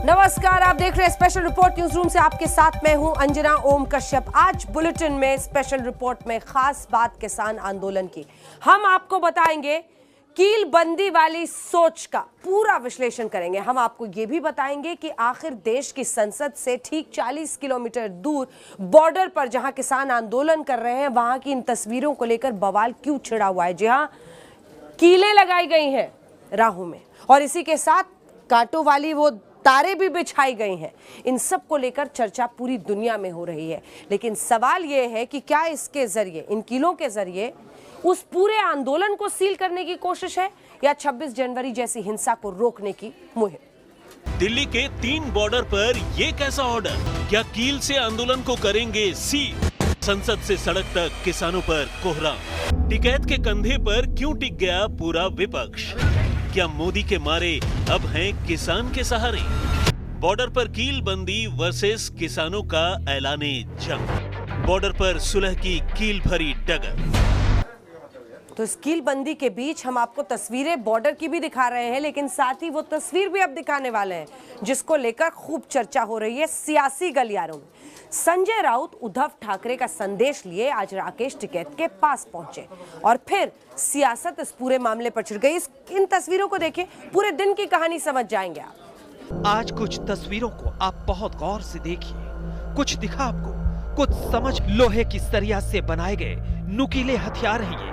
नमस्कार, आप देख रहे हैं स्पेशल रिपोर्ट न्यूज रूम से। आपके साथ मैं हूं अंजना ओम कश्यप। आज बुलेटिन में स्पेशल रिपोर्ट में खास बात किसान आंदोलन की। हम आपको बताएंगे कील बंदी वाली सोच का पूरा विश्लेषण करेंगे। हम आपको ये भी बताएंगे कि आखिर देश की संसद से ठीक 40 किलोमीटर दूर बॉर्डर पर जहां किसान आंदोलन कर रहे हैं, वहां की इन तस्वीरों को लेकर बवाल क्यों छिड़ा हुआ है। जी हां, कीलें लगाई गई हैं राहों में और इसी के साथ कांटों वाली वो तारे भी बिछाई गई हैं। इन सब को लेकर चर्चा पूरी दुनिया में हो रही है, लेकिन सवाल यह है कि क्या इसके जरिए, इन कीलों के जरिए उस पूरे आंदोलन को सील करने की कोशिश है या 26 जनवरी जैसी हिंसा को रोकने की मुहिम। दिल्ली के 3 बॉर्डर पर ये कैसा ऑर्डर? क्या कील से आंदोलन को करेंगे सील? संसद से सड़क तक किसानों पर कोहराम। टिकैत के कंधे पर क्यों टिक गया पूरा विपक्ष? क्या मोदी के मारे अब हैं किसान के सहारे? बॉर्डर पर कील बंदी वर्सेस किसानों का ऐलाने जंग। बॉर्डर पर सुलह की कील भरी डगर। तो इस कील बंदी के बीच हम आपको तस्वीरें बॉर्डर की भी दिखा रहे हैं, लेकिन साथ ही वो तस्वीर भी अब दिखाने वाले हैं जिसको लेकर खूब चर्चा हो रही है सियासी गलियारों में। संजय राउत उद्धव ठाकरे का संदेश लिए आज राकेश टिकैत के पास पहुंचे और फिर सियासत इस पूरे मामले पर छिड़ गई। इन तस्वीरों को देखिए, पूरे दिन की कहानी समझ जाएंगे आप। आज कुछ तस्वीरों को आप बहुत गौर से देखिए। कुछ दिखा आपको, कुछ समझ। लोहे की सरिया से बनाए गए नुकीले हथियार हैं ये।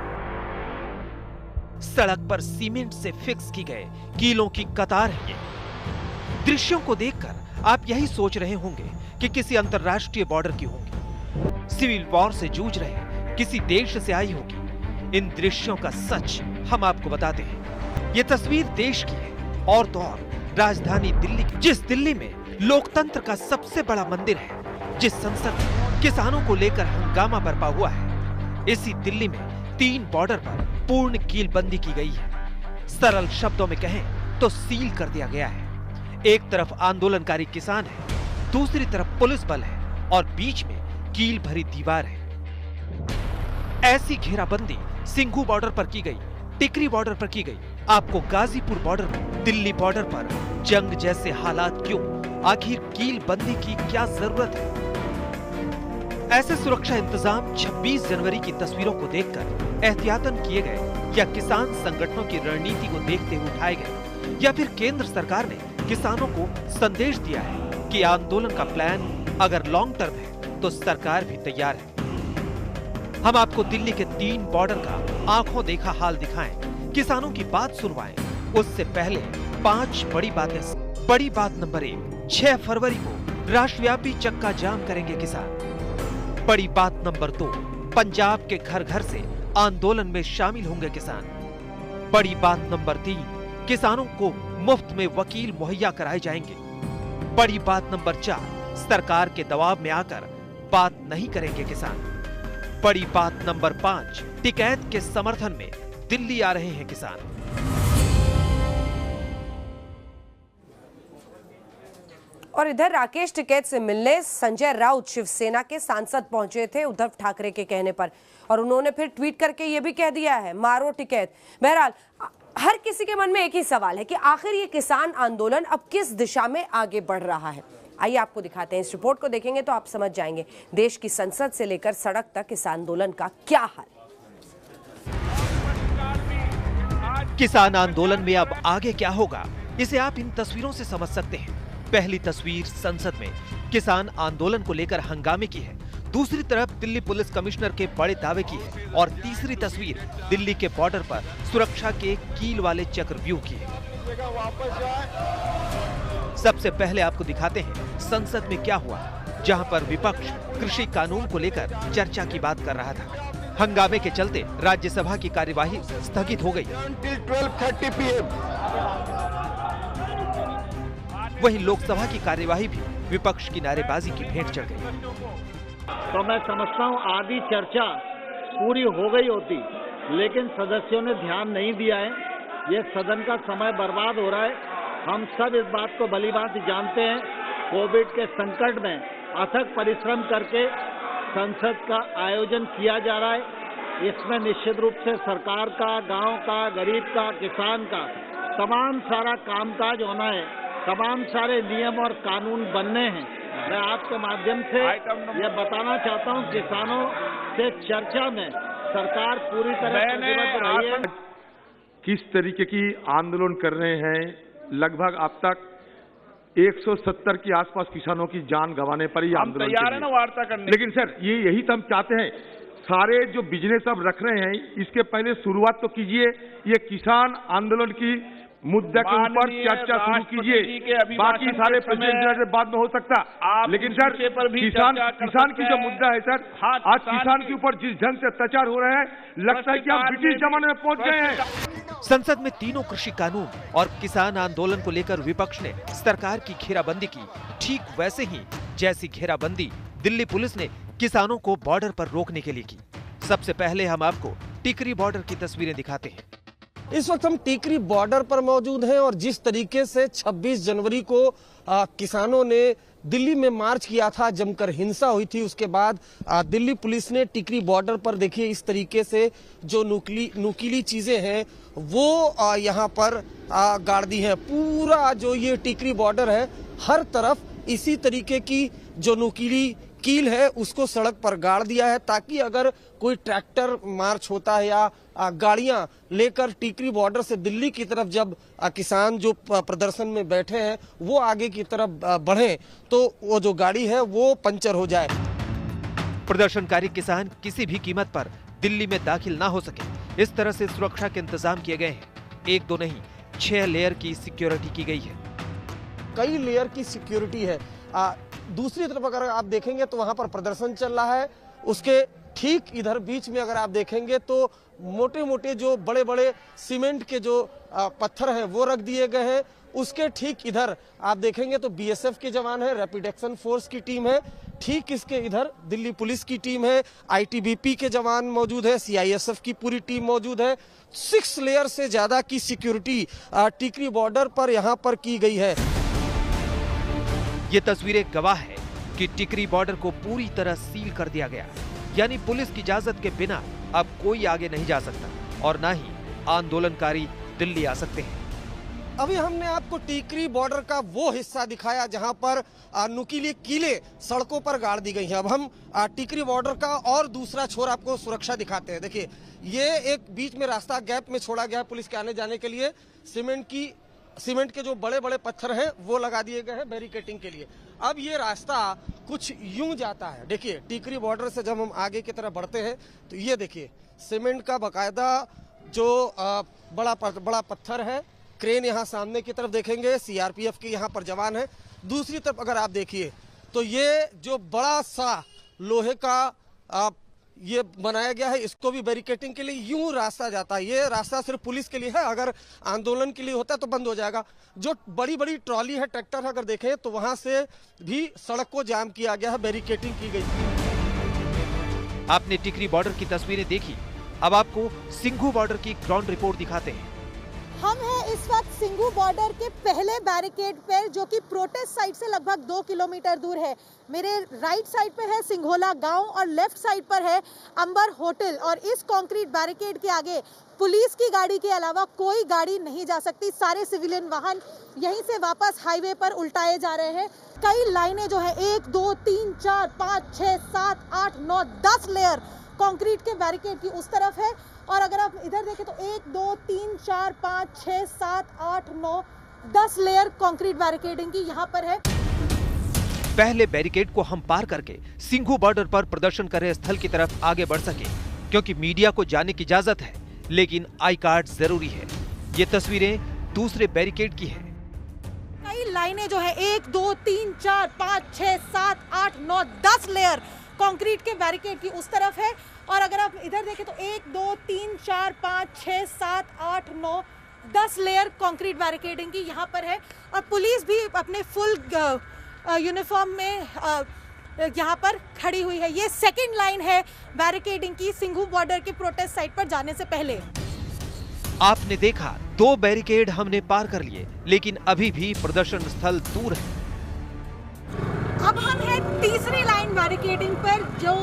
सड़क पर सीमेंट से फिक्स की गए कीलों की कतार है ये। दृश्यों को देखकर आप यही सोच रहे होंगे कि किसी अंतर्राष्ट्रीय बॉर्डर की होंगी, सिविल वॉर से जूझ रहे किसी देश से आई होगी। इन दृश्यों का सच हम आपको बताते हैं। ये तस्वीर देश की है और तो और राजधानी दिल्ली की, जिस दिल्ली में लोकतंत्र का सबसे बड़ा मंदिर है, जिस संसद में किसानों को लेकर हंगामा बरपा हुआ है। इसी दिल्ली में 3 बॉर्डर पर पूर्ण कीलबंदी की गई है। सरल शब्दों में कहें तो सील कर दिया गया है। एक तरफ आंदोलनकारी किसान है, दूसरी तरफ पुलिस बल है और बीच में कील भरी दीवार है। ऐसी घेराबंदी सिंघू बॉर्डर पर की गई, टिकरी बॉर्डर पर की गई, आपको गाजीपुर बॉर्डर पर, दिल्ली बॉर्डर पर जंग जैसे हालात क्यों? आखिर कील बंदी की क्या जरूरत है? ऐसे सुरक्षा इंतजाम 26 जनवरी की तस्वीरों को देखकर एहतियातन किए गए या किसान संगठनों की रणनीति को देखते हुए उठाए गए, या फिर केंद्र सरकार ने किसानों को संदेश दिया है कि आंदोलन का प्लान अगर लॉन्ग टर्म है तो सरकार भी तैयार है। हम आपको दिल्ली के 3 बॉर्डर का आंखों देखा हाल दिखाएं, किसानों की बात सुनवाएं। उससे पहले 5 बड़ी बातें। बड़ी बात नंबर 1, 6 फरवरी को राष्ट्रव्यापी चक्का जाम करेंगे किसान। बड़ी बात नंबर 2, पंजाब के घर घर से आंदोलन में शामिल होंगे किसान। बड़ी बात नंबर 3, किसानों को मुफ्त में वकील मुहैया कराए जाएंगे। बड़ी बात नंबर 4, सरकार के दबाव में आकर बात नहीं करेंगे किसान। बड़ी बात नंबर 5, टिकैत के समर्थन में दिल्ली आ रहे हैं किसान। और इधर राकेश टिकैत से मिलने संजय राउत शिवसेना के सांसद पहुंचे थे उद्धव ठाकरे के कहने पर, और उन्होंने फिर ट्वीट करके यह भी कह दिया है, मारो टिकैत। बहरहाल हर किसी के मन में एक ही सवाल है कि आखिर ये किसान आंदोलन अब किस दिशा में आगे बढ़ रहा है। आइए आपको दिखाते हैं। इस रिपोर्ट को देखेंगे तो आप समझ जाएंगे देश की संसद से लेकर सड़क तक इस आंदोलन का क्या हाल। किसान आंदोलन में अब आगे क्या होगा, इसे आप इन तस्वीरों से समझ सकते हैं। पहली तस्वीर संसद में किसान आंदोलन को लेकर हंगामे की है, दूसरी तरफ दिल्ली पुलिस कमिश्नर के बड़े दावे की है और तीसरी तस्वीर दिल्ली के बॉर्डर पर सुरक्षा के कील वाले चक्रव्यूह की है। सबसे पहले आपको दिखाते हैं संसद में क्या हुआ, जहां पर विपक्ष कृषि कानून को लेकर चर्चा की बात कर रहा था। हंगामे के चलते राज्यसभा की कार्यवाही स्थगित हो गई। वहीं लोकसभा की कार्यवाही भी विपक्ष की नारेबाजी की भेंट चढ़ गई। तो मैं समझता हूँ आधी चर्चा पूरी हो गई होती, लेकिन सदस्यों ने ध्यान नहीं दिया है। ये सदन का समय बर्बाद हो रहा है। हम सब इस बात को भली भांति जानते हैं। कोविड के संकट में अथक परिश्रम करके संसद का आयोजन किया जा रहा है। इसमें निश्चित रूप से सरकार का, गांव का, गरीब का, किसान का तमाम सारा कामकाज होना है। तमाम सारे नियम और कानून बनने हैं। मैं आपके माध्यम से ये बताना चाहता हूँ, किसानों से चर्चा में सरकार पूरी तरह प्रतिबद्ध रही है। किस तरीके की आंदोलन कर रहे हैं, लगभग अब तक 170 के आसपास किसानों की जान गंवाने पर ही आंदोलन तैयार है ना वार्ता करने। लेकिन सर यही तो हम चाहते हैं, सारे जो बिजनेस अब रख रहे हैं इसके पहले शुरुआत तो कीजिए, ये किसान आंदोलन की मुद्दे के ऊपर चर्चा शुरू कीजिए। बाकी सारे प्रेसिडेंट बाद में हो सकता, लेकिन सर किसान की जो मुद्दा है सर, आज किसान के ऊपर जिस ढंग से अत्याचार हो रहे हैं, लगता है कि हम ब्रिटिश जमाने में पहुंच गए हैं। संसद में तीनों कृषि कानून और किसान आंदोलन को लेकर विपक्ष ने सरकार की घेराबंदी की, ठीक वैसे ही जैसी घेराबंदी दिल्ली पुलिस ने किसानों को बॉर्डर पर रोकने के लिए की। सबसे पहले हम आपको टिकरी बॉर्डर की तस्वीरें दिखाते हैं। इस वक्त हम टिकरी बॉर्डर पर मौजूद हैं और जिस तरीके से 26 जनवरी को किसानों ने दिल्ली में मार्च किया था, जमकर हिंसा हुई थी, उसके बाद दिल्ली पुलिस ने टिकरी बॉर्डर पर देखिए इस तरीके से जो नुकीली चीजें हैं वो यहाँ पर गाड़ दी है। पूरा जो ये टिकरी बॉर्डर है, हर तरफ इसी तरीके की जो नुकीली कील है उसको सड़क पर गाड़ दिया है, ताकि अगर कोई ट्रैक्टर मार्च होता है या गाड़ियां लेकर टिकरी बॉर्डर से दिल्ली की तरफ जब किसान जो प्रदर्शन में बैठे हैं वो आगे की तरफ बढ़े तो वो जो गाड़ी है वो पंचर हो जाए। प्रदर्शनकारी किसान किसी भी कीमत पर दिल्ली में दाखिल ना हो सके, इस तरह से सुरक्षा के इंतजाम किए गए हैं। 1 2 नहीं 6 लेयर की सिक्योरिटी की गई है। कई लेयर की सिक्योरिटी है। दूसरी तरफ अगर आप देखेंगे तो वहां पर प्रदर्शन चल रहा है, उसके ठीक इधर बीच में अगर आप देखेंगे तो मोटे मोटे जो बड़े बड़े सीमेंट के जो पत्थर हैं वो रख दिए गए हैं। उसके ठीक इधर आप देखेंगे तो बीएसएफ के जवान है, रैपिड एक्शन फोर्स की टीम है, ठीक इसके इधर दिल्ली पुलिस की टीम है, आईटीबीपी के जवान मौजूद है, सीआईएसएफ की पूरी टीम मौजूद है। 6 लेयर से ज्यादा की सिक्योरिटी टिकरी बॉर्डर पर यहाँ पर की गई है। ये तस्वीरें गवाह है कि टिकरी बॉर्डर को पूरी तरह सील कर दिया गया, यानी पुलिस की इजाजत के बिना अब कोई आगे नहीं जा सकता और ना ही आंदोलनकारी दिल्ली आ सकते हैं। अभी हमने आपको टिकरी बॉर्डर का वो हिस्सा दिखाया जहां पर नुकीली कीलें सड़कों पर गाड़ दी गई हैं। अब हम टिकरी बॉर्डर का और दूसरा छोर आपको सुरक्षा दिखाते हैं। देखिए ये एक बीच में रास्ता गैप में छोड़ा गया पुलिस के आने जाने के लिए। सीमेंट के जो बड़े बड़े पत्थर हैं वो लगा दिए गए हैं बैरिकेटिंग के लिए। अब ये रास्ता कुछ यूं जाता है। देखिए टिकरी बॉर्डर से जब हम आगे की तरफ बढ़ते हैं तो ये देखिए सीमेंट का बकायदा जो बड़ा पत्थर है। क्रेन यहाँ सामने की तरफ देखेंगे, सीआरपीएफ के यहाँ पर जवान है। दूसरी तरफ अगर आप देखिए तो ये जो बड़ा सा लोहे का ये बनाया गया है, इसको भी बैरिकेटिंग के लिए यूं रास्ता जाता है। ये रास्ता सिर्फ पुलिस के लिए है, अगर आंदोलन के लिए होता तो बंद हो जाएगा। जो बड़ी बड़ी ट्रॉली है, ट्रैक्टर अगर देखें तो वहां से भी सड़क को जाम किया गया है, बैरिकेटिंग की गई। आपने टिकरी बॉर्डर की तस्वीरें देखी, अब आपको सिंघू बॉर्डर की ग्राउंड रिपोर्ट दिखाते हैं। हम हैं इस वक्त सिंघू बॉर्डर के पहले बैरिकेड पर, जो कि प्रोटेस्ट साइड से लगभग 2 किलोमीटर दूर है। मेरे राइट साइड पे है सिंघोला गांव और लेफ्ट साइड पर है अंबर होटल। और इस कंक्रीट बैरिकेड के आगे पुलिस की गाड़ी के अलावा कोई गाड़ी नहीं जा सकती। सारे सिविलियन वाहन यहीं से वापस हाईवे पर उल्टाए जा रहे हैं। कई लाइनें जो है 1 2 3 4 5 6 7 8 9 10 लेयर कंक्रीट के बैरिकेड की उस तरफ है। और अगर आप इधर देखें तो 1 2 3 4 5 6 7 8 9 10 लेयर कंक्रीट बैरिकेडिंग की यहाँ पर है। पहले बैरिकेड को हम पार करके सिंघू बॉर्डर पर प्रदर्शन कर रहे स्थल की तरफ आगे बढ़ सके, क्योंकि मीडिया को जाने की इजाजत है, लेकिन आई कार्ड जरूरी है। ये तस्वीरें दूसरे बैरिकेड की है। कई लाइनें जो है 1 2 3 4 5 6 7 8 9 10 लेयर कंक्रीट के बैरिकेड की उस तरफ है। और अगर आप इधर देखें तो 1 2 3 4 5 6 7 8 9 10 लेयर कंक्रीट बैरिकेडिंग की यहाँ पर है। और पुलिस भी अपने फुल यूनिफॉर्म में यहाँ पर खड़ी हुई है। ये सेकंड लाइन है बैरिकेडिंग की सिंघू बॉर्डर के प्रोटेस्ट साइट पर जाने से पहले। आपने देखा 2 बैरिकेड हमने पार कर लिए, लेकिन अभी भी प्रदर्शन स्थल दूर है। अब हम हैं तीसरी लाइन बैरिकेडिंग पर, जो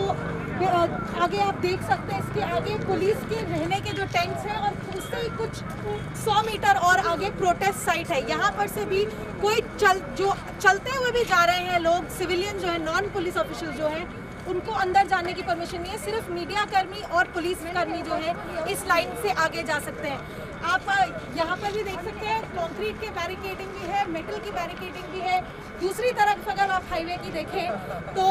आगे आप देख सकते हैं, इसके आगे पुलिस के रहने के जो टेंट्स हैं और उससे ही कुछ 100 मीटर और आगे प्रोटेस्ट साइट है। यहाँ पर से भी कोई चलते हुए भी जा रहे हैं लोग, सिविलियन जो है, नॉन पुलिस ऑफिशियल जो है, उनको अंदर जाने की परमिशन नहीं है। सिर्फ मीडिया कर्मी और पुलिस कर्मी जो है इस लाइन से आगे जा सकते हैं। आप यहाँ पर भी देख सकते हैं कंक्रीट के बैरिकेडिंग भी है, मेटल की बैरिकेडिंग भी है। दूसरी तरफ अगर आप हाईवे की देखें तो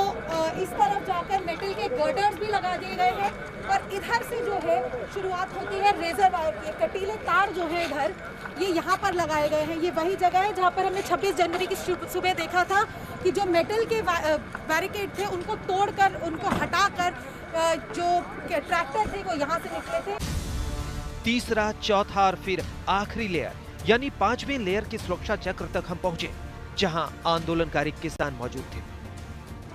इस तरफ जाकर मेटल के गर्डर्स भी लगा दिए गए हैं और इधर से जो है शुरुआत होती है रेजर वायर की। कटीले तार जो है इधर ये यहाँ पर लगाए गए हैं। ये वही जगह है जहाँ पर हमने 26 जनवरी की सुबह देखा था कि जो मेटल के बैरिकेड थे उनको तोड़कर, उनको हटाकर जो ट्रैक्टर थे वो यहाँ से निकले थे। तीसरा, चौथा और फिर आखिरी लेयर यानी 5वें लेयर की सुरक्षा चक्र तक हम पहुंचे, जहां आंदोलनकारी किसान मौजूद थे।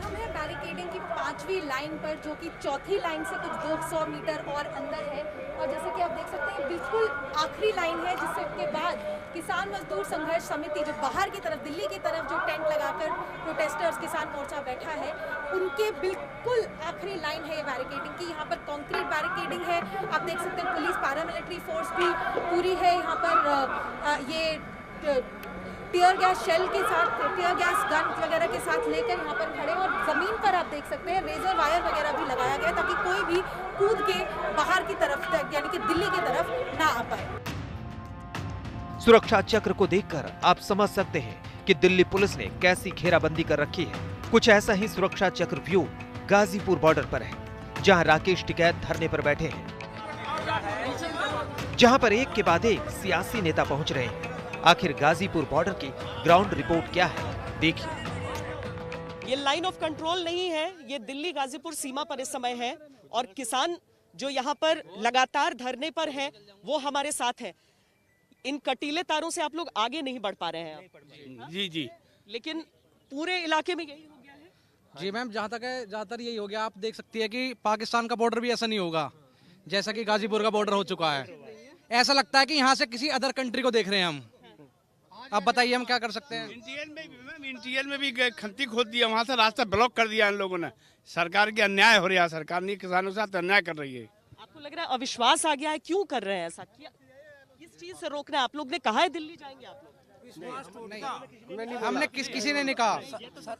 हम हैं बैरिकेडिंग की 5वीं लाइन पर, जो कि चौथी लाइन से कुछ 200 मीटर और अंदर है। और जैसे कि आप देख सकते हैं बिल्कुल आखिरी लाइन है, जिसके बाद किसान मजदूर संघर्ष समिति जो बाहर की तरफ, दिल्ली की तरफ जो टेंट लगाकर प्रोटेस्टर्स किसान मोर्चा बैठा है, उनके बिल्कुल आखिरी लाइन है ये बैरिकेडिंग की। यहाँ पर कंक्रीट बैरिकेडिंग है, आप देख सकते हैं पुलिस पैरामिलिट्री फोर्स भी पूरी है। यहाँ पर ये टीयर गैस शेल के साथ, टीयर गैस गन वगैरह के साथ लेकर यहाँ पर खड़े, और जमीन पर आप देख सकते हैं रेजर वायर वगैरह भी लगाया गया ताकि कोई भी कूद के बाहर की तरफ यानी कि दिल्ली की तरफ ना आ पाए। सुरक्षा चक्र को देखकर आप समझ सकते हैं कि दिल्ली पुलिस ने कैसी घेराबंदी कर रखी है। कुछ ऐसा ही सुरक्षा चक्र व्यू गाजीपुर बॉर्डर पर है, जहां राकेश टिकैत धरने पर बैठे हैं, जहां पर एक के बाद एक सियासी नेता पहुंच रहे हैं। आखिर गाजीपुर बॉर्डर की ग्राउंड रिपोर्ट क्या है, देखिए। ये लाइन ऑफ कंट्रोल नहीं है, ये दिल्ली गाजीपुर सीमा पर इस समय है और किसान जो यहाँ पर लगातार धरने पर हैं वो हमारे साथ हैं। इन कटीले तारों से आप लोग आगे नहीं बढ़ पा रहे हैं। जी जी, लेकिन पूरे इलाके में यही हो गया है। जी मैम, जहाँ तक है ज्यादातर यही हो गया। आप देख सकती है कि पाकिस्तान का बॉर्डर भी ऐसा नहीं होगा जैसा कि गाजीपुर का बॉर्डर हो चुका है। ऐसा लगता है कि यहाँ से किसी अदर कंट्री को देख रहे हैं हम। आप बताइए हम क्या कर सकते हैं। इंटीरियर में भी खंती खोद दिया, वहाँ से रास्ता ब्लॉक कर दिया इन लोगों ने। सरकार की अन्याय हो रहा है, सरकार ने किसानों के साथ अन्याय कर रही है। आपको लग रहा है अविश्वास आ गया है? क्यों कर रहे हैं ऐसा? किस चीज से रोकना है? आप लोग ने कहा है दिल्ली जाएंगे आप लोग? नहीं, हमने किसी ने नहीं कहा,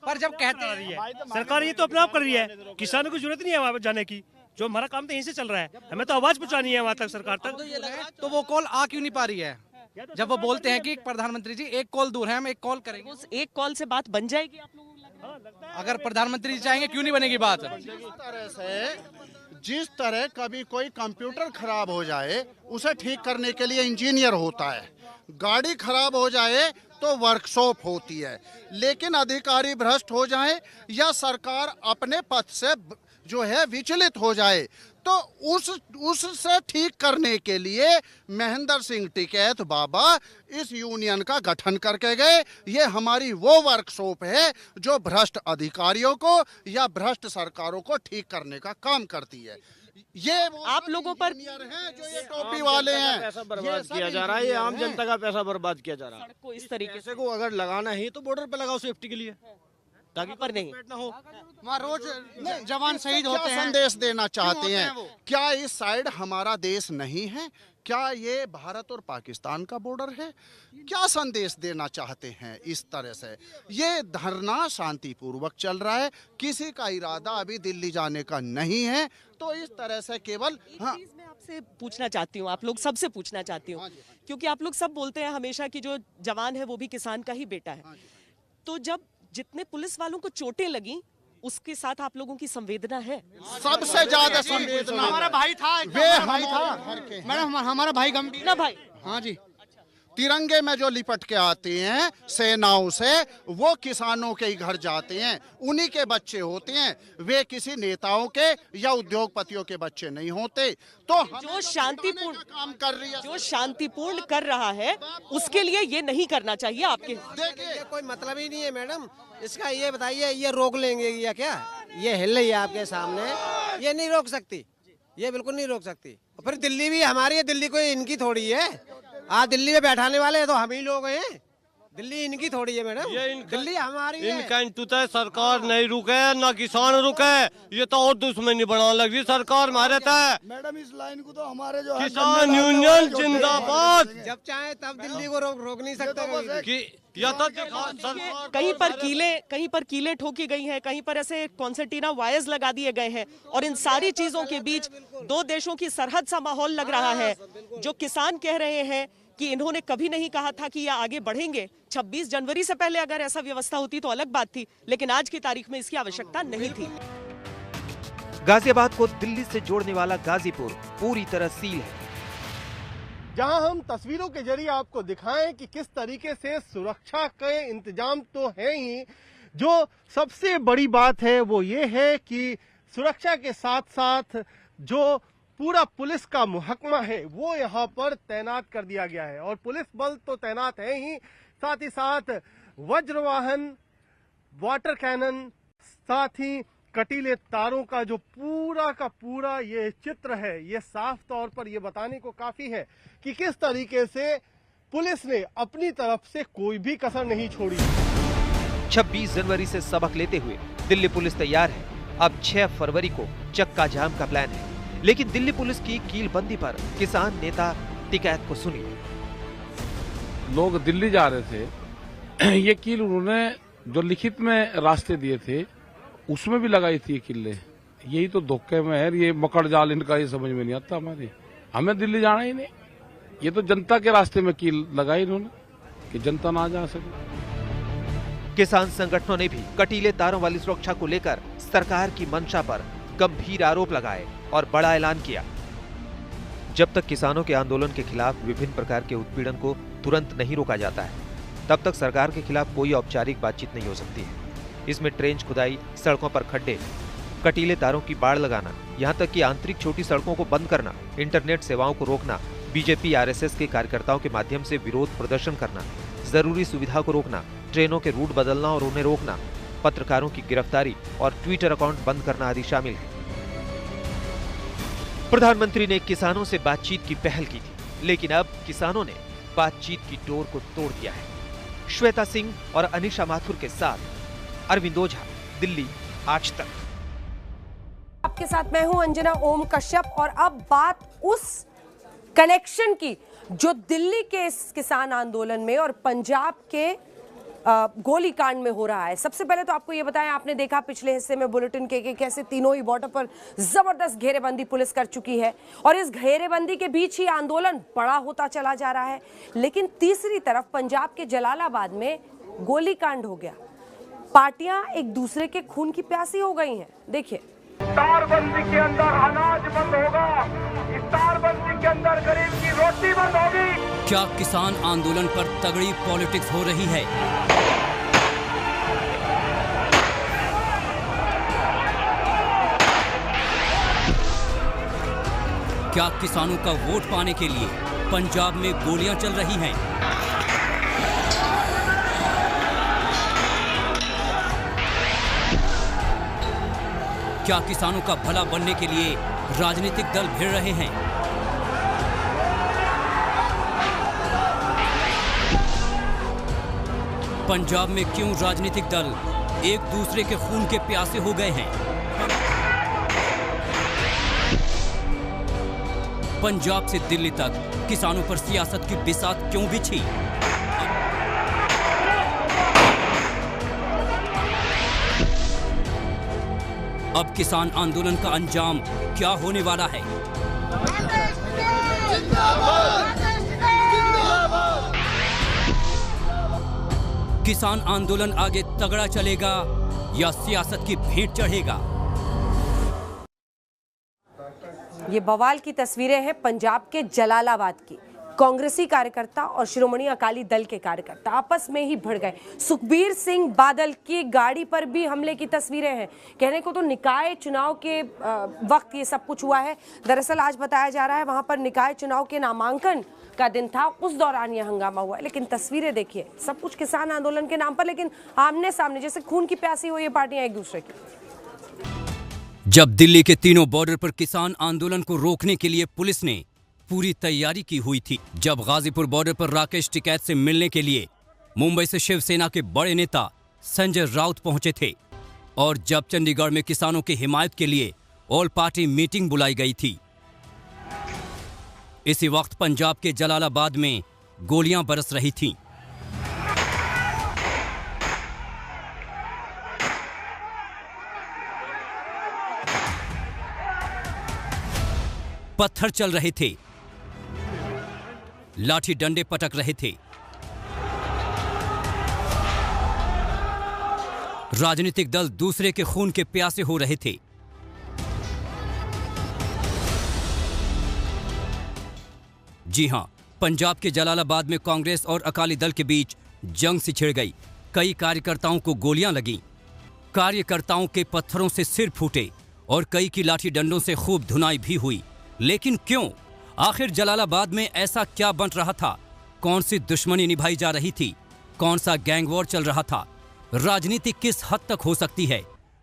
पर जब कहते हैं सरकार ये तो अपने आप कर रही है, किसानों की जरूरत नहीं है वहाँ पर जाने की। जो हमारा काम तो यहीं से चल रहा है, हमें तो आवाज पहुँचानी है वहाँ तक, सरकार तक। तो वो कॉल आ क्यों नहीं पा रही है? जब वो बोलते हैं कि प्रधानमंत्री जी एक कॉल दूर है, हम एक कॉल करेंगे। उस एक कॉल से बात बन जाएगी आप लोगों को लगता है? अगर प्रधानमंत्री जी चाहेंगे क्यों नहीं बनेगी बात? जिस तरह कभी कोई कंप्यूटर खराब हो जाए उसे ठीक करने के लिए इंजीनियर होता है, गाड़ी खराब हो जाए तो वर्कशॉप होती है, लेकिन अधिकारी भ्रष्ट हो जाए या सरकार अपने पद से जो है विचलित हो जाए तो उससे ठीक करने के लिए महेंद्र सिंह टिकैत बाबा इस यूनियन का गठन करके गए। ये हमारी वो वर्कशॉप है जो भ्रष्ट अधिकारियों को या भ्रष्ट सरकारों को ठीक करने का काम करती है। ये आप लोगों पर हैं जो ये टोपी वाले हैं, पैसा बर्बाद किया जा रहा है, ये आम जनता का पैसा बर्बाद किया जा रहा है। को इस तरीके से को अगर लगाना है तो बॉर्डर पे लगाओ सेफ्टी के लिए, ताकि पर नहीं ना हो। वहाँ रोज जवान शहीद होते हैं। संदेश देना चाहते हैं, क्या इस साइड हमारा देश नहीं है? क्या ये भारत और पाकिस्तान का बॉर्डर है? क्या संदेश देना चाहते हैं इस तरह से? ये धरना शांतिपूर्वक चल रहा है, किसी का इरादा अभी दिल्ली जाने का नहीं है। तो इस तरह से केवल मैं आपसे पूछना चाहती हूँ, आप लोग सबसे पूछना चाहती हूँ, क्योंकि आप लोग सब बोलते हैं हमेशा कि जो जवान है वो भी किसान का ही बेटा है। तो जब जितने पुलिस वालों को चोटें लगी उसके साथ आप लोगों की संवेदना है? सबसे ज्यादा संवेदना हमारा भाई था, वे भाई था मैडम, हमारा भाई गंभीर ना भाई। हाँ जी, तिरंगे में जो लिपट के आते हैं सेनाओं से, वो किसानों के ही घर जाते हैं, उन्हीं के बच्चे होते हैं, वे किसी नेताओं के या उद्योगपतियों के बच्चे नहीं होते। तो जो शांतिपूर्ण काम कर रही है, जो शांतिपूर्ण कर रहा है उसके लिए ये नहीं करना चाहिए आपके? देखिए कोई मतलब ही नहीं है मैडम इसका। ये बताइए, ये रोक लेंगे या क्या? ये हिल रही है आपके सामने, ये नहीं रोक सकती, ये बिल्कुल नहीं रोक सकती। फिर दिल्ली भी हमारी है, दिल्ली कोई इनकी थोड़ी है। दिल्ली में बैठाने वाले तो हम ही लोग हैं, दिल्ली इनकी थोड़ी है मैडम, दिल्ली हमारी है। इनका इंतुत है, सरकार नहीं रुके ना किसान रुके, ये तो और दुश्मनी बढ़ाने लग रही सरकार हमारे है। मैडम इस लाइन को तो हमारे जो किसान यूनियन जिंदाबाद, जब चाहे तब दिल्ली को रोक नहीं सकते। कहीं पर कीलें ठोकी गई हैं, कहीं पर ऐसे कॉन्सर्टीना वायर्स लगा दिए गए हैं, और इन सारी चीजों के बीच दो देशों की सरहद सा माहौल लग रहा है। जो किसान कह रहे हैं कि इन्होंने कभी नहीं कहा था कि ये आगे बढ़ेंगे। 26 जनवरी से पहले अगर ऐसा व्यवस्था होती तो अलग बात थी, लेकिन आज की तारीख में इसकी आवश्यकता नहीं थी। गाजियाबाद को दिल्ली से जोड़ने वाला गाजीपुर पूरी तरह सील है। जहां हम तस्वीरों के जरिए आपको दिखाएं कि किस तरीके से सुरक्षा के इंतजाम तो है ही, जो सबसे बड़ी बात है वो ये है कि सुरक्षा के साथ साथ जो पूरा पुलिस का मुहकमा है वो यहाँ पर तैनात कर दिया गया है। और पुलिस बल तो तैनात है ही, साथ ही साथ वज्रवाहन, वाटर कैनन, साथ ही कटीले तारों का जो पूरा का पूरा ये चित्र है, ये साफ तौर पर ये बताने को काफी है कि किस तरीके से पुलिस ने अपनी तरफ से कोई भी कसर नहीं छोड़ी। 26 जनवरी से सबक लेते हुए दिल्ली पुलिस तैयार है। अब 6 फरवरी को चक्का जाम का प्लान है, लेकिन दिल्ली पुलिस की कीलबंदी पर किसान नेता टिकैत को सुनिए। लोग दिल्ली जा रहे थे, ये कील उन्होंने जो लिखित में रास्ते दिए थे उसमें भी लगाई थी किले। यही तो धोखे में है, ये मकड़ जाल इनका ये समझ में नहीं आता हमारी। हमें दिल्ली जाना ही नहीं, ये तो जनता के रास्ते में कील लगाई इन्होंने कि जनता ना जा सके। किसान संगठनों ने भी कटीले तारों वाली सुरक्षा को लेकर सरकार की मंशा पर गंभीर आरोप लगाए और बड़ा ऐलान किया। जब तक किसानों के आंदोलन के खिलाफ विभिन्न प्रकार के उत्पीड़न को तुरंत नहीं रोका जाता है, तब तक सरकार के खिलाफ कोई औपचारिक बातचीत नहीं हो सकती है। इसमें ट्रेंच खुदाई, सड़कों पर खड्डे, कटीले तारों की बाड़ लगाना, यहाँ तक कि आंतरिक छोटी सड़कों को बंद करना, इंटरनेट सेवाओं को रोकना, बीजेपी आरएसएस के कार्यकर्ताओं के माध्यम से विरोध प्रदर्शन करना, जरूरी सुविधा को रोकना, ट्रेनों के रूट बदलना और उन्हें रोकना, पत्रकारों की गिरफ्तारी और ट्विटर अकाउंट बंद करना आदि शामिल है। प्रधानमंत्री ने किसानों से बातचीत की पहल की थी, लेकिन अब किसानों ने बातचीत की डोर को तोड़ दिया है। श्वेता सिंह और अनिशा माथुर के साथ अरविंद ओझा, दिल्ली आज तक। आपके साथ मैं हूं अंजना ओम कश्यप, और अब बात उस कनेक्शन की जो दिल्ली के इस किसान आंदोलन में और पंजाब के गोलीकांड में हो रहा है। सबसे पहले तो आपको ये बताया, आपने देखा पिछले हिस्से में बुलेटिन के कि कैसे तीनों ही बॉर्डर पर जबरदस्त घेरेबंदी पुलिस कर चुकी है, और इस घेरेबंदी के बीच ही आंदोलन बड़ा होता चला जा रहा है। लेकिन तीसरी तरफ पंजाब के जलालाबाद में गोलीकांड हो गया। पार्टियां एक दूसरे के खून की प्यासी हो गई हैं। देखिए, तारबंदी के अंदर अनाज बंद होगा, इस तारबंदी के अंदर गरीब की रोटी बंद होगी। क्या किसान आंदोलन पर तगड़ी पॉलिटिक्स हो रही है? क्या किसानों का वोट पाने के लिए पंजाब में गोलियां चल रही हैं? क्या किसानों का भला बनने के लिए राजनीतिक दल भिड़ रहे हैं? पंजाब में क्यों राजनीतिक दल एक दूसरे के खून के प्यासे हो गए हैं? पंजाब से दिल्ली तक किसानों पर सियासत की बिसात क्यों बिछी? अब किसान आंदोलन का अंजाम क्या होने वाला है? किसान आंदोलन आगे तगड़ा चलेगा या सियासत की भेंट चढ़ेगा? ये बवाल की तस्वीरें हैं पंजाब के जलालाबाद की। कांग्रेसी कार्यकर्ता और श्रोमणी अकाली दल के कार्यकर्ता आपस में ही भिड़ गए। सुखबीर सिंह बादल की गाड़ी पर भी हमले की तस्वीरें हैं। कहने को तो निकाय चुनाव के वक्त ये सब कुछ हुआ है। दरअसल आज बताया जा रहा है वहां पर निकाय चुनाव के नामांकन का दिन था, उस दौरान ये हंगामा हुआ है। लेकिन तस्वीरें देखिए, सब कुछ किसान आंदोलन के नाम पर, लेकिन आमने सामने जैसे खून की प्यासी हो ये पार्टियां एक दूसरे की। जब दिल्ली के तीनों बॉर्डर पर किसान आंदोलन को रोकने के लिए पुलिस ने पूरी तैयारी की हुई थी, जब गाजीपुर बॉर्डर पर राकेश टिकैत से मिलने के लिए मुंबई से शिवसेना के बड़े नेता संजय राउत पहुंचे थे और जब चंडीगढ़ में किसानों की हिमायत के लिए ऑल पार्टी मीटिंग बुलाई गई थी, इसी वक्त पंजाब के जलालाबाद में गोलियां बरस रही थीं। पत्थर चल रहे थे, लाठी डंडे पटक रहे थे। राजनीतिक दल दूसरे के खून के प्यासे हो रहे थे। जी हां, पंजाब के जलालाबाद में कांग्रेस और अकाली दल के बीच जंग सी छिड़ गई। कई कार्यकर्ताओं को गोलियां लगीं, कार्यकर्ताओं के पत्थरों से सिर फूटे और कई की लाठी डंडों से खूब धुनाई भी हुई। लेकिन क्यों? आखिर जलालाबाद में ऐसा क्या बन रहा था? कौन सी दुश्मनी निभाई जा रही थी? कौन सा गैंग वॉर चल रहा था? राजनीति किस हद तक हो सकती है,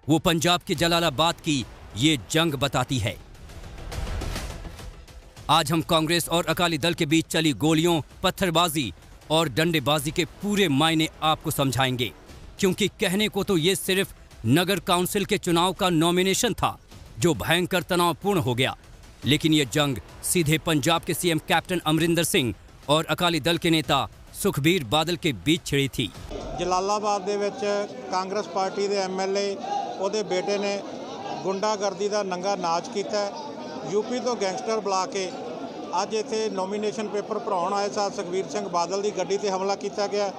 वो पंजाब के जलालाबाद की ये जंग बताती है। आज हम कांग्रेस और अकाली दल के बीच चली गोलियों, पत्थरबाजी और डंडेबाजी के पूरे मायने आपको समझाएंगे, क्योंकि कहने को तो ये सिर्फ नगर काउंसिल के चुनाव का नॉमिनेशन था जो भयंकर तनावपूर्ण हो गया, लेकिन ये जंग सीधे पंजाब के सीएम कैप्टन अमरिंदर सिंह और अकाली दल के नेता सुखबीर बादल के बीच छिड़ी थी। जलालाबाद ਦੇ ਵਿੱਚ ਕਾਂਗਰਸ ਪਾਰਟੀ ਦੇ ਐਮਐਲਏ ਉਹਦੇ ਬੇਟੇ ਨੇ ਗੁੰਡਾਗਰਦੀ ਦਾ ਨੰਗਾ ਨਾਚ ਕੀਤਾ। यूपी ਤੋਂ ਗੈਂਗਸਟਰ ਬੁਲਾ ਕੇ ਅੱਜ ਇੱਥੇ ਨੋਮੀਨੇਸ਼ਨ ਪੇਪਰ ਭਰਾਉਣ ਆਏ ਸਾਂ ਸੁਖਬੀਰ ਸਿੰਘ ਬਾਦਲ ਦੀ ਗੱਡੀ ਤੇ ਹਮਲਾ ਕੀਤਾ ਗਿਆ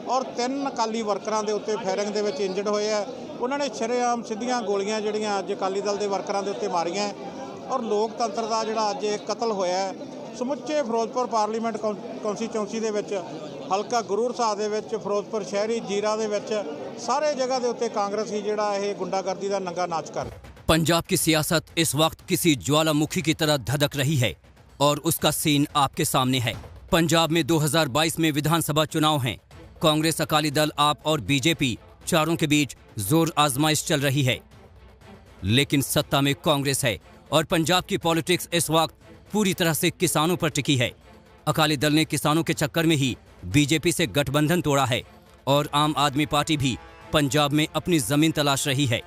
ਔਰ 3 ਅਕਾਲੀ ਵਰਕਰਾਂ ਦੇ ਉੱਤੇ ਫਾਇਰਿੰਗ ਦੇ ਵਿੱਚ ਇੰਜਰਡ ਹੋਏ ਆ। ਉਹਨਾਂ ਨੇ ਸ਼ਰੇਆਮ ਸਿੱਧੀਆਂ ਗੋਲੀਆਂ ਜਿਹੜੀਆਂ ਅੱਜ ਅਕਾਲੀ ਦਲ ਦੇ ਵਰਕਰਾਂ ਦੇ ਉੱਤੇ ਮਾਰੀਆਂ ਔਰ ਲੋਕਤੰਤਰ ਦਾ ਜਿਹੜਾ ਅੱਜ ਇਹ ਕਤਲ ਹੋਇਆ ਸਮੁੱਚੇ ਫਿਰੋਜ਼ਪੁਰ ਪਾਰਲੀਮੈਂਟ ਕੌਂਸਟੀਚੁਐਂਸੀ ਦੇ ਵਿੱਚ ਹਲਕਾ ਗੁਰੂਰ ਸਾਹਿਬ ਦੇ ਵਿੱਚ ਫਿਰੋਜ਼ਪੁਰ ਸ਼ਹਿਰੀ ਜੀਰਾ ਦੇ ਵਿੱਚ सारे जगह ਦੇ ਉੱਤੇ ਕਾਂਗਰਸ ਹੀ ਜਿਹੜਾ ਇਹ ਗੁੰਡਾਗਰਦੀ ਦਾ ਨੰਗਾ ਨਾਚ ਕਰ। पंजाब की सियासत इस वक्त किसी ज्वालामुखी की तरह धधक रही है और उसका सीन आपके सामने है। पंजाब में 2022 में विधानसभा चुनाव हैं। कांग्रेस, अकाली दल, आप और बीजेपी चारों के बीच जोर आजमाइश चल रही है, लेकिन सत्ता में कांग्रेस है और पंजाब की पॉलिटिक्स इस वक्त पूरी तरह से किसानों पर टिकी है। अकाली दल ने किसानों के चक्कर में ही बीजेपी से गठबंधन तोड़ा है और आम आदमी पार्टी भी पंजाब में अपनी जमीन तलाश रही है।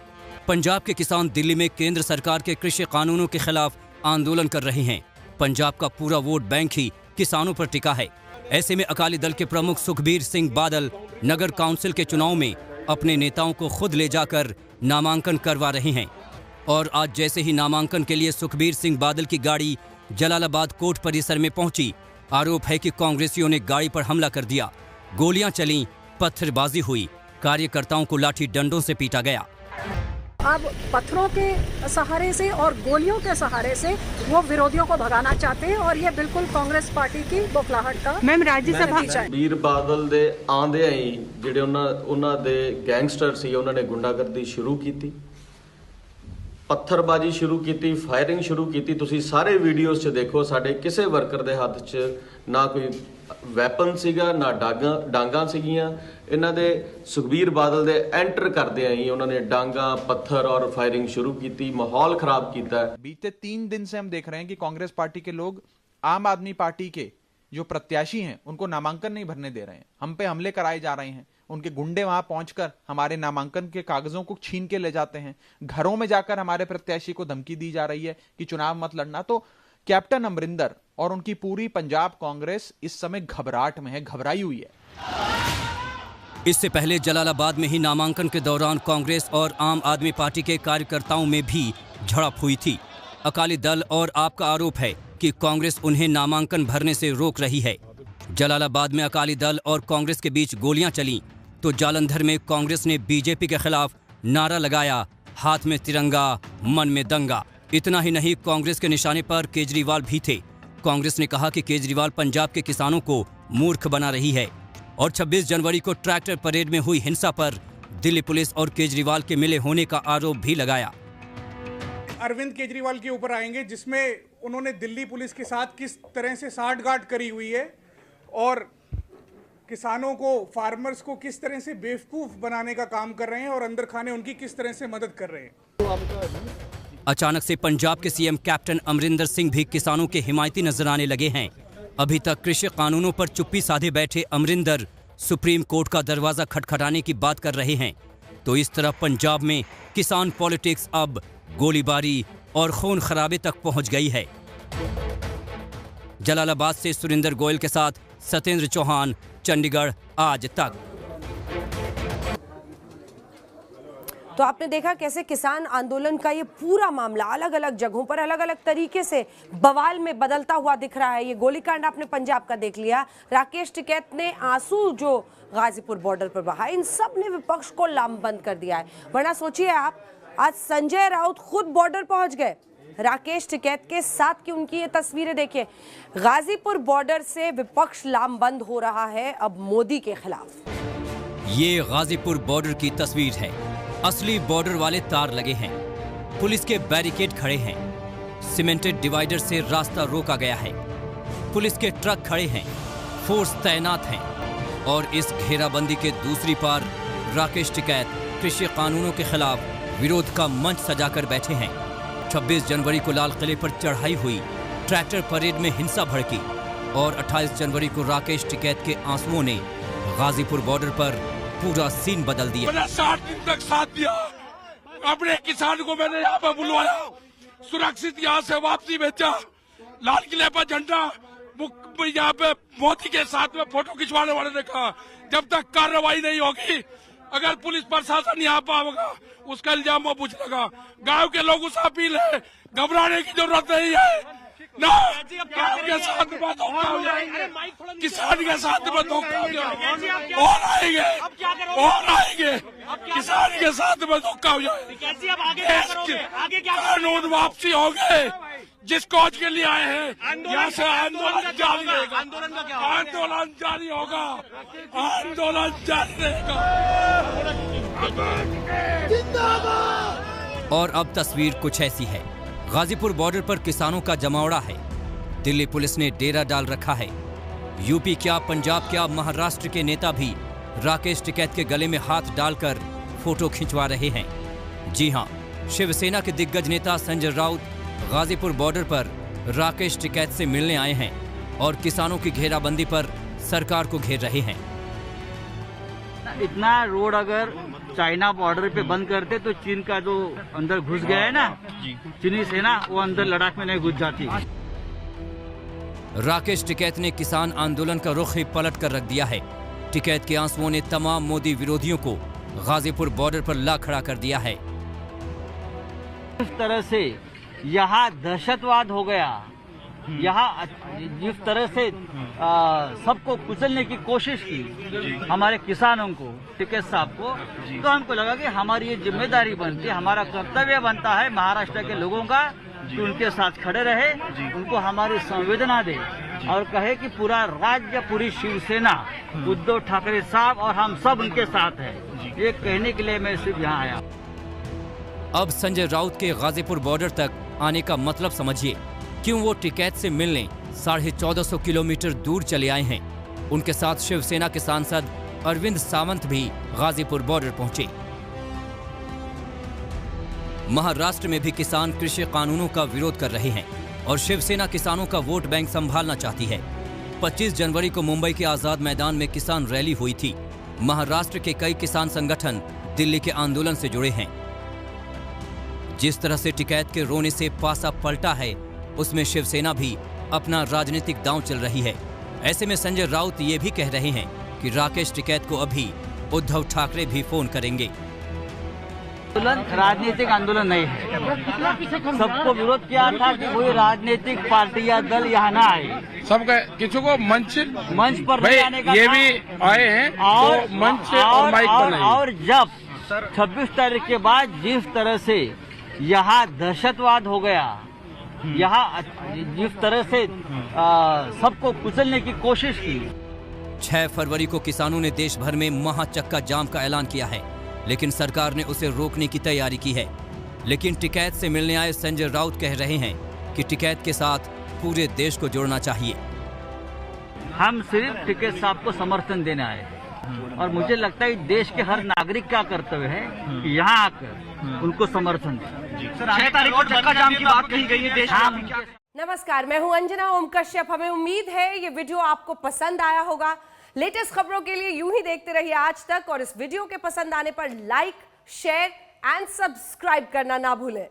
पंजाब के किसान दिल्ली में केंद्र सरकार के कृषि कानूनों के खिलाफ आंदोलन कर रहे हैं। पंजाब का पूरा वोट बैंक ही किसानों पर टिका है। ऐसे में अकाली दल के प्रमुख सुखबीर सिंह बादल नगर काउंसिल के चुनाव में अपने नेताओं को खुद ले जाकर नामांकन करवा रहे हैं और आज जैसे ही नामांकन के लिए सुखबीर सिंह बादल की गाड़ी जलालाबाद कोर्ट परिसर में पहुंची, आरोप है कि कांग्रेसियों ने गाड़ी पर हमला कर दिया। गोलियां चलीं, पत्थरबाजी हुई, कार्यकर्ताओं को लाठी डंडों से पीटा गया। अब पत्थरों के सहारे से और गोलियों के सहारे से वो विरोधियों को भगाना चाहते हैं और ये बिल्कुल कांग्रेस पार्टी की बौखलाहट का मैम राज्यसभा ਸੁਖਬੀਰ ਬਾਦਲ ਦੇ ਆਂਦਿਆਂ ਹੀ ਜਿਹੜੇ ਉਹਨਾਂ ਦੇ ਗੈਂਗਸਟਰ ਸੀ ਉਹਨਾਂ ਨੇ ਗੁੰਡਾਗਰਦੀ ਸ਼ੁਰੂ ਕੀਤੀ, ਪੱਥਰਬਾਜੀ ਸ਼ੁਰੂ ਕੀਤੀ, ਫਾਇਰਿੰਗ ਸ਼ੁਰੂ ਕੀਤੀ। ਤੁਸੀਂ ਸਾਰੇ ਵੀਡੀਓਜ਼ 'ਚ ਦੇਖੋ, ਸਾਡੇ ਕਿਸੇ ਵਰਕਰ ਦੇ ਹੱਥ 'ਚ ਨਾ ਕੋਈ ਵੈਪਨ ਸੀਗਾ, ਨਾ ਡਾਂਗਾਂ ਸੀਗੀਆਂ। ਇਹਨਾਂ ਦੇ ਸੁਖਬੀਰ ਬਾਦਲ ਦੇ एंटर करते ही उन्होंने डांगा, पत्थर और फायरिंग शुरू की थी, माहौल खराब किया। बीते 3 दिन से हम देख रहे हैं कि कांग्रेस पार्टी के लोग आम आदमी पार्टी के जो प्रत्याशी हैं उनको नामांकन नहीं भरने दे रहे हैं, हम पे हमले कराए जा रहे हैं। उनके गुंडे वहां पहुंचकर हमारे नामांकन के कागजों को छीन के ले जाते हैं, घरों में जाकर हमारे प्रत्याशी को धमकी दी जा रही है कि चुनाव मत लड़ना। तो कैप्टन अमरिंदर और उनकी पूरी पंजाब कांग्रेस इस समय घबराहट में है, घबराई हुई है। इससे पहले जलालाबाद में ही नामांकन के दौरान कांग्रेस और आम आदमी पार्टी के कार्यकर्ताओं में भी झड़प हुई थी। अकाली दल और आप का आरोप है कि कांग्रेस उन्हें नामांकन भरने से रोक रही है। जलालाबाद में अकाली दल और कांग्रेस के बीच गोलियां चलीं तो जालंधर में कांग्रेस ने बीजेपी के खिलाफ नारा लगाया, हाथ में तिरंगा, मन में दंगा। इतना ही नहीं, कांग्रेस के निशाने पर केजरीवाल भी थे। कांग्रेस ने कहा कि केजरीवाल पंजाब के किसानों को मूर्ख बना रही है और 26 जनवरी को ट्रैक्टर परेड में हुई हिंसा पर दिल्ली पुलिस और केजरीवाल के मिले होने का आरोप भी लगाया। अरविंद केजरीवाल के ऊपर आएंगे, जिसमें उन्होंने दिल्ली पुलिस के साथ किस तरह से साठगांठ करी हुई है और किसानों को, फार्मर्स को किस तरह से बेवकूफ बनाने का काम कर रहे हैं और अंदर खाने उनकी किस तरह से मदद कर रहे हैं। अचानक से पंजाब के सीएम कैप्टन अमरिंदर सिंह भी किसानों के हिमायती नजर आने लगे हैं। अभी तक कृषि कानूनों पर चुप्पी साधे बैठे अमरिंदर सुप्रीम कोर्ट का दरवाजा खटखटाने की बात कर रहे हैं, तो इस तरह पंजाब में किसान पॉलिटिक्स अब गोलीबारी और खून खराबे तक पहुंच गई है। जलालाबाद से सुरेंद्र गोयल के साथ सत्येंद्र चौहान, चंडीगढ़ आज तक। तो आपने देखा कैसे किसान आंदोलन का ये पूरा मामला अलग अलग जगहों पर अलग अलग तरीके से बवाल में बदलता हुआ दिख रहा है। ये गोलीकांड आपने पंजाब का देख लिया, राकेश टिकैत ने आंसू जो गाजीपुर बॉर्डर पर बहाए, इन सब ने विपक्ष को लामबंद कर दिया है। वरना सोचिए आप, आज संजय राउत खुद बॉर्डर पहुंच गए राकेश टिकैत के साथ की उनकी ये तस्वीरें देखिए। गाजीपुर बॉर्डर से विपक्ष लामबंद हो रहा है अब मोदी के खिलाफ। ये गाजीपुर बॉर्डर की तस्वीर है। असली बॉर्डर वाले तार लगे हैं, पुलिस के बैरिकेड खड़े हैं, सीमेंटेड डिवाइडर से रास्ता रोका गया है, पुलिस के ट्रक खड़े हैं, फोर्स तैनात हैं और इस घेराबंदी के दूसरी पार राकेश टिकैत कृषि कानूनों के खिलाफ विरोध का मंच सजाकर बैठे हैं। 26 जनवरी को लाल किले पर चढ़ाई हुई, ट्रैक्टर परेड में हिंसा भड़की और 28 जनवरी को राकेश टिकैत के आंसुओं ने गाजीपुर बॉर्डर पर पूरा सीन बदल दिया। मैंने 60 दिन तक साथ दिया, अपने किसान को मैंने यहाँ पे बुलवाया, सुरक्षित यहाँ से वापसी भेजा, लाल किले पर झंडा, यहाँ पे मोदी के साथ में फोटो खिंचवाने वाले ने कहा जब तक कार्रवाई नहीं होगी, अगर पुलिस प्रशासन यहाँ पर होगा उसका इल्जाम वो पूछ लेगा। गाँव के लोगों से अपील है, घबराने की जरूरत नहीं है ना, गाँव के साथ में धोखा हो जाएंगे, किसान के साथ में धोखा हो जाएंगे और आएंगे किसान के साथ में धोखा हो जाएगा। कानून वापसी हो गए, जिस कौज के लिए आए हैं यहाँ से आंदोलन जारी रहेगा, आंदोलन जारी होगा, आंदोलन जारी रहेगा। और अब तस्वीर कुछ ऐसी है। गाजीपुर बॉर्डर पर किसानों का जमावड़ा है। दिल्ली पुलिस ने डेरा डाल रखा है। यूपी क्या, पंजाब क्या, महाराष्ट्र के नेता भी राकेश टिकैत के गले में हाथ डालकर फोटो खिंचवा रहे हैं। जी हां, शिवसेना के दिग्गज नेता संजय राउत गाजीपुर बॉर्डर पर राकेश टिकैत से मिलने आए हैं और किसानों की घेराबंदी पर सरकार को घेर रहे हैं। इतना रोड अगर चाइना बॉर्डर पे बंद करते तो चीन का जो अंदर घुस गया है ना, चीनी सेना, वो अंदर लद्दाख में नहीं घुस जाती। राकेश टिकैत ने किसान आंदोलन का रुख ही पलट कर रख दिया है। टिकैत के आंसुओं ने तमाम मोदी विरोधियों को गाजीपुर बॉर्डर पर ला खड़ा कर दिया है। इस तरह से यहाँ दहशतवाद हो गया, यहाँ जिस तरह से सबको कुचलने की कोशिश की हमारे किसानों को, टिकैत साहब को, तो हमको लगा कि हमारी ये जिम्मेदारी बनती है, हमारा कर्तव्य बनता है महाराष्ट्र के लोगों का कि उनके साथ खड़े रहे, उनको हमारी संवेदना दे और कहे कि पूरा राज्य, पूरी शिवसेना, उद्धव ठाकरे साहब और हम सब उनके साथ हैं। ये कहने के लिए मैं सिर्फ यहाँ आया। अब संजय राउत के गाजीपुर बॉर्डर तक आने का मतलब समझिए। क्यों वो टिकैत से मिलने 1450 किलोमीटर दूर चले आए हैं। उनके साथ शिवसेना के सांसद अरविंद सावंत भी गाजीपुर बॉर्डर पहुंचे। महाराष्ट्र में भी किसान कृषि कानूनों का विरोध कर रहे हैं और शिवसेना किसानों का वोट बैंक संभालना चाहती है। 25 जनवरी को मुंबई के आजाद मैदान में किसान रैली हुई थी। महाराष्ट्र के कई किसान संगठन दिल्ली के आंदोलन से जुड़े हैं। जिस तरह से टिकैत के रोने से पासा पलटा है, उसमें शिवसेना भी अपना राजनीतिक दांव चल रही है। ऐसे में संजय राउत ये भी कह रहे हैं कि राकेश टिकैत को अभी उद्धव ठाकरे भी फोन करेंगे। आंदोलन राजनीतिक आंदोलन नहीं है। सबको विरोध किया था कि कोई राजनीतिक पार्टी या दल यहाँ ना आए। सबका किसी को मंच पर ले आने का ये भी आए हैं और तो मंच और माइक पर नहीं। और जब 26 तारीख के बाद जिस तरह से यहाँ दहशतवाद हो गया, यहाँ जिस तरह से सबको कुचलने की कोशिश की। 6 फरवरी को किसानों ने देश भर में महाचक्का जाम का ऐलान किया है, लेकिन सरकार ने उसे रोकने की तैयारी की है। लेकिन टिकैत से मिलने आए संजय राउत कह रहे हैं कि टिकैत के साथ पूरे देश को जोड़ना चाहिए। हम सिर्फ टिकैत साहब को समर्थन देने आए और मुझे लगता है देश के हर नागरिक का कर्तव्य है कि यहाँ आकर उनको समर्थन दें। 6 तारीख को चक्का जाम की बात कही गई है देश में। नमस्कार, मैं हूं अंजना ओम कश्यप। हमें उम्मीद है ये वीडियो आपको पसंद आया होगा। लेटेस्ट खबरों के लिए यूं ही देखते रहिए आज तक और इस वीडियो के पसंद आने पर लाइक, शेयर एंड सब्सक्राइब करना ना भूलें।